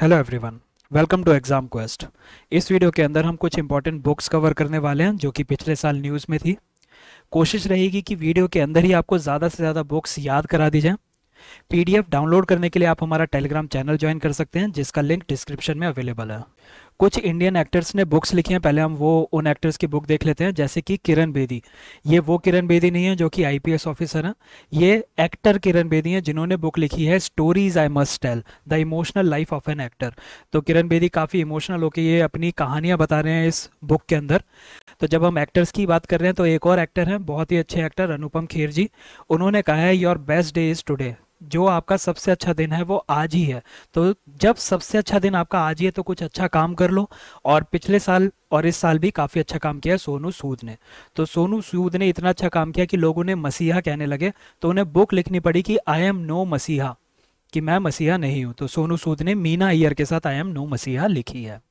Hello everyone, welcome to exam quest. इस video के अंदर हम कुछ इंपॉर्टेंट बुक्स कवर करने वाले हैं जो कि पिछले साल न्यूज़ में थी। कोशिश रहेगी कि वीडियो के अंदर ही आपको ज़्यादा से ज़्यादा बुक्स याद करा दी जाए। पीडीएफ डाउनलोड करने के लिए आप हमारा टेलीग्राम चैनल ज्वाइन कर सकते हैं जिसका लिंक डिस्क्रिप्शन में अवेलेबल है। कुछ इंडियन एक्टर्स ने बुक्स लिखी हैं, पहले हम वो उन एक्टर्स की बुक देख लेते हैं। जैसे कि किरण बेदी, ये वो किरण बेदी नहीं है जो कि आईपीएस ऑफिसर हैं, ये एक्टर किरण बेदी हैं जिन्होंने बुक लिखी है stories I must tell the emotional life of an actor. तो किरण बेदी काफ़ी इमोशनल होकर ये अपनी कहानियां बता रहे हैं इस बुक के अंदर। तो जब हम एक्टर्स की बात कर रहे हैं तो एक और एक्टर हैं, बहुत ही अच्छे एक्टर, अनुपम खेर जी। उन्होंने कहा है your best day is today, जो आपका सबसे अच्छा दिन है वो आज ही है। तो जब सबसे अच्छा दिन आपका आज ही है तो कुछ अच्छा काम कर लो। और पिछले साल और इस साल भी काफ़ी अच्छा काम किया है सोनू सूद ने। तो सोनू सूद ने इतना अच्छा काम किया कि लोगों ने मसीहा कहने लगे, तो उन्हें बुक लिखनी पड़ी कि आई एम नो मसीहा, कि मैं मसीहा नहीं हूँ। तो सोनू सूद ने मीना अय्यर के साथ आई एम नो मसीहा लिखी है।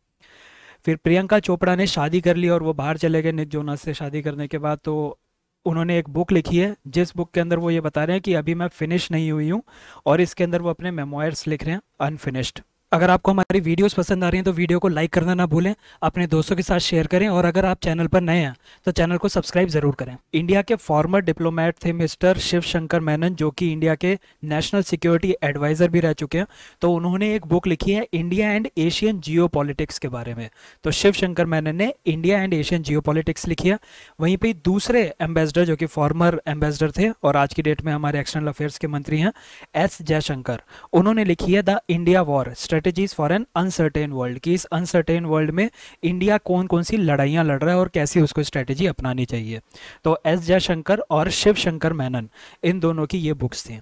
फिर प्रियंका चोपड़ा ने शादी कर ली और वो बाहर चले गए निक जोनास से शादी करने के बाद। तो उन्होंने एक बुक लिखी है जिस बुक के अंदर वो ये बता रहे हैं कि अभी मैं फिनिश नहीं हुई हूँ, और इसके अंदर वो अपने मेमोयर्स लिख रहे हैं, अनफिनिश्ड। अगर आपको हमारी वीडियोस पसंद आ रही हैं तो वीडियो को लाइक करना ना भूलें, अपने दोस्तों के साथ शेयर करें, और अगर आप चैनल पर नए हैं तो चैनल को सब्सक्राइब जरूर करें। इंडिया के फॉर्मर डिप्लोमेट थे मिस्टर शिव शंकर मेनन, जो कि इंडिया के नेशनल सिक्योरिटी एडवाइजर भी रह चुके हैं। तो उन्होंने एक बुक लिखी है India and Asian Jio politics के बारे में। तो शिव शंकर मेनन ने India and Asian Jio politics लिखी है। वहीं पर दूसरे एम्बेसडर जो कि फॉर्मर एम्बेसडर थे और आज की डेट में हमारे एक्सटर्नल अफेयर्स के मंत्री हैं, एस जयशंकर, उन्होंने लिखी है the India war strategies for an uncertain world, कि इस अनसर्टेन वर्ल्ड में इंडिया कौन कौन सी लड़ाइयाँ लड़ रहा है और कैसी उसको स्ट्रेटेजी अपनानी चाहिए। तो एस जयशंकर और शिव शंकर मेनन, इन दोनों की ये बुक्स थी।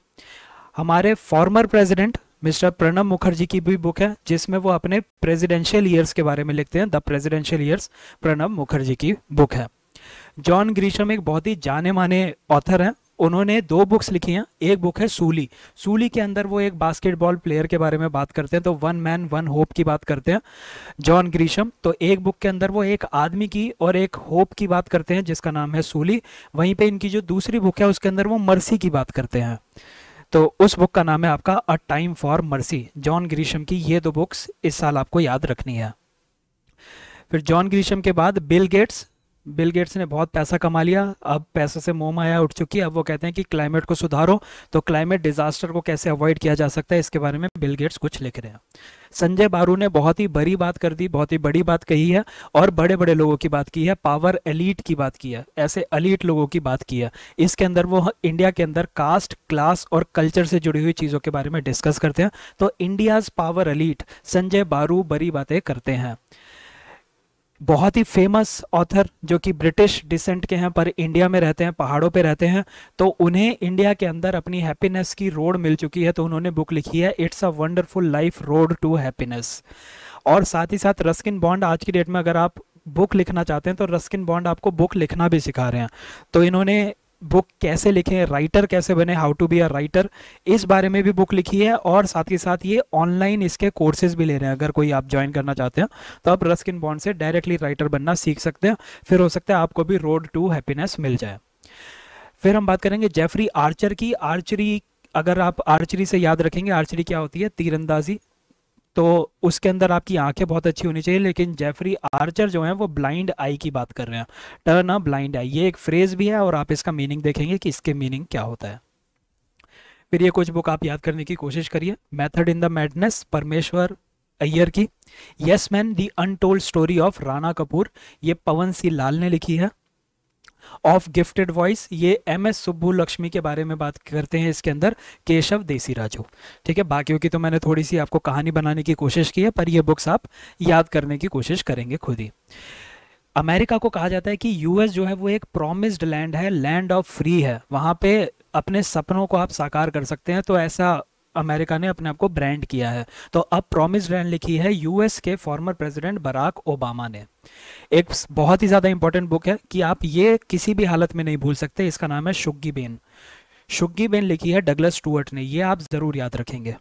हमारे former president mister Pranab Mukherjee की भी बुक है जिसमें वो अपने प्रेसिडेंशियल ईयर्स के बारे में लिखते हैं। The presidential years Pranab Mukherjee की बुक है। जॉन ग्रीशम एक बहुत ही जाने माने ऑथर हैं, उन्होंने दो बुक्स लिखी हैं। एक बुक है सूली। सूली के अंदर वो एक बास्केटबॉल प्लेयर के बारे में बात करते हैं, तो वन मैन वन होप की बात करते हैं जॉन ग्रीशम। तो एक बुक के अंदर वो एक आदमी की और एक होप की बात करते हैं जिसका नाम है सूली। वहीं पे इनकी जो दूसरी बुक है उसके अंदर वो मर्सी की बात करते हैं, तो उस बुक का नाम है आपका a time for mercy. John Grisham की ये दो बुक्स इस साल आपको याद रखनी है। फिर जॉन ग्रीशम के बाद बिल गेट्स। बिल गेट्स ने बहुत पैसा कमा लिया, अब पैसे से मोह माया उठ चुकी है। अब वो कहते हैं कि क्लाइमेट को सुधारो, तो क्लाइमेट डिजास्टर को कैसे अवॉइड किया जा सकता है इसके बारे में बिल गेट्स कुछ लिख रहे हैं। संजय बारू ने बहुत ही बड़ी बात कर दी, बहुत ही बड़ी बात कही है और बड़े बड़े लोगों की बात की है, पावर एलीट की बात की है, ऐसे एलीट लोगों की बात की है। इसके अंदर वो इंडिया के अंदर कास्ट, क्लास और कल्चर से जुड़ी हुई चीज़ों के बारे में डिस्कस करते हैं। तो इंडियाज पावर एलीट संजय बारू बड़ी बातें करते हैं। बहुत ही फेमस ऑथर जो कि ब्रिटिश डिसेंट के हैं पर इंडिया में रहते हैं, पहाड़ों पे रहते हैं, तो उन्हें इंडिया के अंदर अपनी हैप्पीनेस की रोड मिल चुकी है। तो उन्होंने बुक लिखी है it's a wonderful life road to happiness. और साथ ही साथ रस्किन बॉन्ड, आज की डेट में अगर आप बुक लिखना चाहते हैं तो रस्किन बॉन्ड आपको बुक लिखना भी सिखा रहे हैं। तो इन्होंने बुक कैसे लिखें, राइटर कैसे बने, how to be a writer, इस बारे में भी बुक लिखी है। और साथ ही साथ ये ऑनलाइन इसके कोर्सेज भी ले रहे हैं। अगर कोई आप ज्वाइन करना चाहते हैं तो आप रस्किन बॉन्ड से डायरेक्टली राइटर बनना सीख सकते हैं, फिर हो सकता है आपको भी रोड टू हैप्पीनेस मिल जाए। फिर हम बात करेंगे जेफरी आर्चर की। आर्चरी, अगर आप आर्चरी से याद रखेंगे, आर्चरी क्या होती है, तीरंदाजी, तो उसके अंदर आपकी आंखें बहुत अच्छी होनी चाहिए। लेकिन जेफरी आर्चर जो है वो ब्लाइंड आई की बात कर रहे हैं, टर्न अ ब्लाइंड आई, ये एक फ्रेज भी है और आप इसका मीनिंग देखेंगे कि इसके मीनिंग क्या होता है। फिर ये कुछ बुक आप याद करने की कोशिश करिए। मेथड इन द मैडनेस, परमेश्वर अय्यर की। Yes man the untold story of Rana Kapoor, ये पवन सी लाल ने लिखी है। ऑफ गिफ्टेड वॉइस, ये एम एस सुब्बू लक्ष्मी के बारे में बात करते हैं इसके अंदर, केशव देसी राजू। ठीक है, बाकियों की तो मैंने थोड़ी सी आपको कहानी बनाने की कोशिश की है, पर ये बुक्स आप याद करने की कोशिश करेंगे खुद ही। अमेरिका को कहा जाता है कि यूएस जो है वो एक प्रॉमिस्ड लैंड है, लैंड ऑफ फ्री है, वहाँ पे अपने सपनों को आप साकार कर सकते हैं। तो ऐसा अमेरिका ने अपने आप को ब्रांड किया है। तो अब प्रॉमिस्ड लैंड लिखी है यूएस के फॉर्मर प्रेसिडेंट बराक ओबामा ने। एक बहुत ही ज़्यादा इंपॉर्टेंट बुक है कि आप ये किसी भी हालत में नहीं भूल सकते, इसका नाम है शुग्गी बेन। शुग्गी बेन लिखी है डगलस स्टुअर्ट ने, ये आप ज़रूर याद रखेंगे।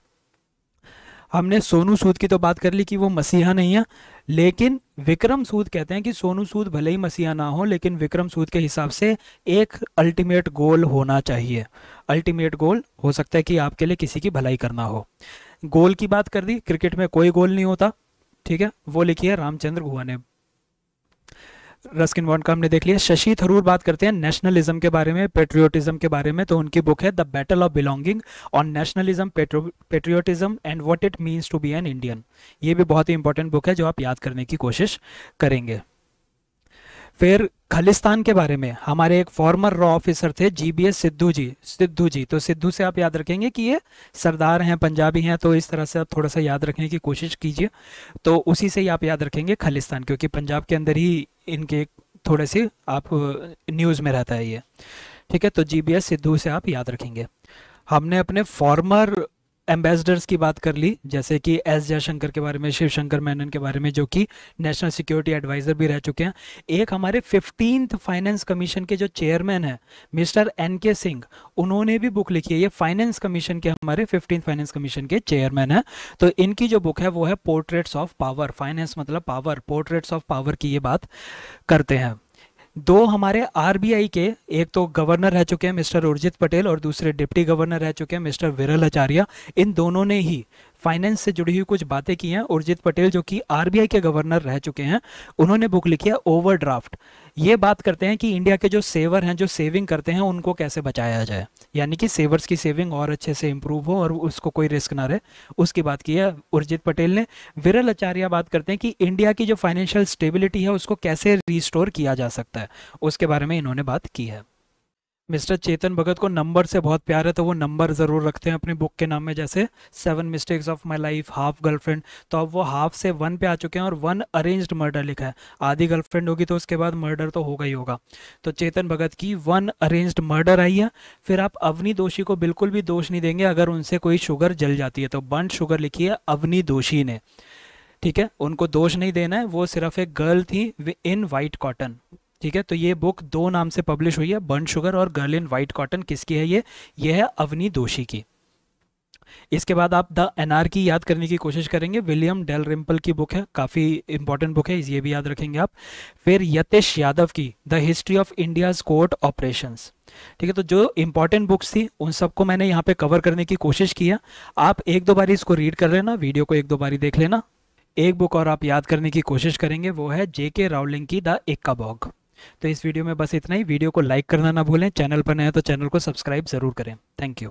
हमने सोनू सूद की तो बात कर ली कि वो मसीहा नहीं है, लेकिन विक्रम सूद कहते हैं कि सोनू सूद भले ही मसीहा ना हो लेकिन विक्रम सूद के हिसाब से एक अल्टीमेट गोल होना चाहिए। अल्टीमेट गोल हो सकता है कि आपके लिए किसी की भलाई करना हो। गोल की बात कर दी, क्रिकेट में कोई गोल नहीं होता, ठीक है, वो लिखी है रामचंद्र गुहा ने। रस्किन बॉन्ड का हमने देख लिया। शशि थरूर बात करते हैं नेशनलिज्म के बारे में, पेट्रियोटिज्म के बारे में, तो उनकी बुक है the battle of belonging on nationalism, patriotism and what it means to be an Indian. ये भी बहुत ही इंपॉर्टेंट बुक है जो आप याद करने की कोशिश करेंगे। फिर खालिस्तान के बारे में हमारे एक फॉर्मर रॉ ऑफिसर थे जीबीएस सिद्धू जी, तो सिद्धू से आप याद रखेंगे कि ये सरदार हैं, पंजाबी हैं, तो इस तरह से आप थोड़ा सा याद रखने की कोशिश कीजिए। तो उसी से ही आप याद रखेंगे खालिस्तान, क्योंकि पंजाब के अंदर ही इनके थोड़े से आप न्यूज़ में रहता है ये, ठीक है। तो जीबीएस सिद्धू से आप याद रखेंगे। हमने अपने फॉर्मर एम्बेसडर्स की बात कर ली, जैसे कि एस जयशंकर के बारे में, शिव शंकर मेनन के बारे में, जो कि नेशनल सिक्योरिटी एडवाइजर भी रह चुके हैं। एक हमारे 15th फाइनेंस कमीशन के जो चेयरमैन हैं मिस्टर एन.के. सिंह, उन्होंने भी बुक लिखी है। ये फाइनेंस कमीशन के, हमारे 15th फाइनेंस कमीशन के चेयरमैन हैं। तो इनकी जो बुक है वो है पोर्ट्रेट्स ऑफ पावर। फाइनेंस मतलब पावर, पोर्ट्रेट्स ऑफ पावर की ये बात करते हैं। दो हमारे आरबीआई के, एक तो गवर्नर रह चुके हैं मिस्टर उर्जित पटेल और दूसरे डिप्टी गवर्नर रह चुके हैं मिस्टर विरल आचार्य। इन दोनों ने ही फाइनेंस से जुड़ी हुई कुछ बातें की हैं। उर्जित पटेल जो कि आरबीआई के गवर्नर रह चुके हैं, उन्होंने बुक लिखी है ओवरड्राफ्ट। ये बात करते हैं कि इंडिया के जो सेवर हैं, जो सेविंग करते हैं, उनको कैसे बचाया जाए, यानी कि सेवर्स की सेविंग और अच्छे से इंप्रूव हो और उसको कोई रिस्क ना रहे, उसकी बात की है उर्जित पटेल ने। विरल आचार्य बात करते हैं कि इंडिया की जो फाइनेंशियल स्टेबिलिटी है उसको कैसे रिस्टोर किया जा सकता है, उसके बारे में इन्होंने बात की है। मिस्टर चेतन भगत को नंबर से बहुत प्यार है, तो वो नंबर ज़रूर रखते हैं अपनी बुक के नाम में, जैसे 7 mistakes of my life, half girlfriend. तो अब वो हाफ से 1 पे आ चुके हैं और 1 अरेंज्ड मर्डर लिखा है। आधी गर्लफ्रेंड होगी तो उसके बाद मर्डर तो होगा ही होगा। तो चेतन भगत की 1 अरेंज्ड मर्डर आई है। फिर आप अवनी दोषी को बिल्कुल भी दोष नहीं देंगे अगर उनसे कोई शुगर जल जाती है, तो बर्न्ड शुगर लिखी है अवनी दोषी ने, ठीक है, उनको दोष नहीं देना है। वो सिर्फ एक गर्ल थी इन वाइट कॉटन, ठीक है। तो ये बुक 2 नाम से पब्लिश हुई है, बर्न शुगर और गर्ल इन वाइट कॉटन। किसकी है ये है अवनी दोषी की। इसके बाद आप द एनार्की याद करने की कोशिश करेंगे, विलियम डेल रिम्पल की बुक है, काफ़ी इंपॉर्टेंट बुक है, ये भी याद रखेंगे आप। फिर यतेश यादव की the history of India's court operations, ठीक है। तो जो इंपॉर्टेंट बुक्स थी उन सबको मैंने यहाँ पे कवर करने की कोशिश की है। आप 1-2 बारी इसको रीड कर लेना, वीडियो को 1-2 बारी देख लेना। एक बुक और आप याद करने की कोशिश करेंगे, वो है जेके रावलिंग की द एक्का बॉग। तो इस वीडियो में बस इतना ही। वीडियो को लाइक करना ना भूलें, चैनल पर नए हैं तो चैनल को सब्सक्राइब ज़रूर करें। Thank you.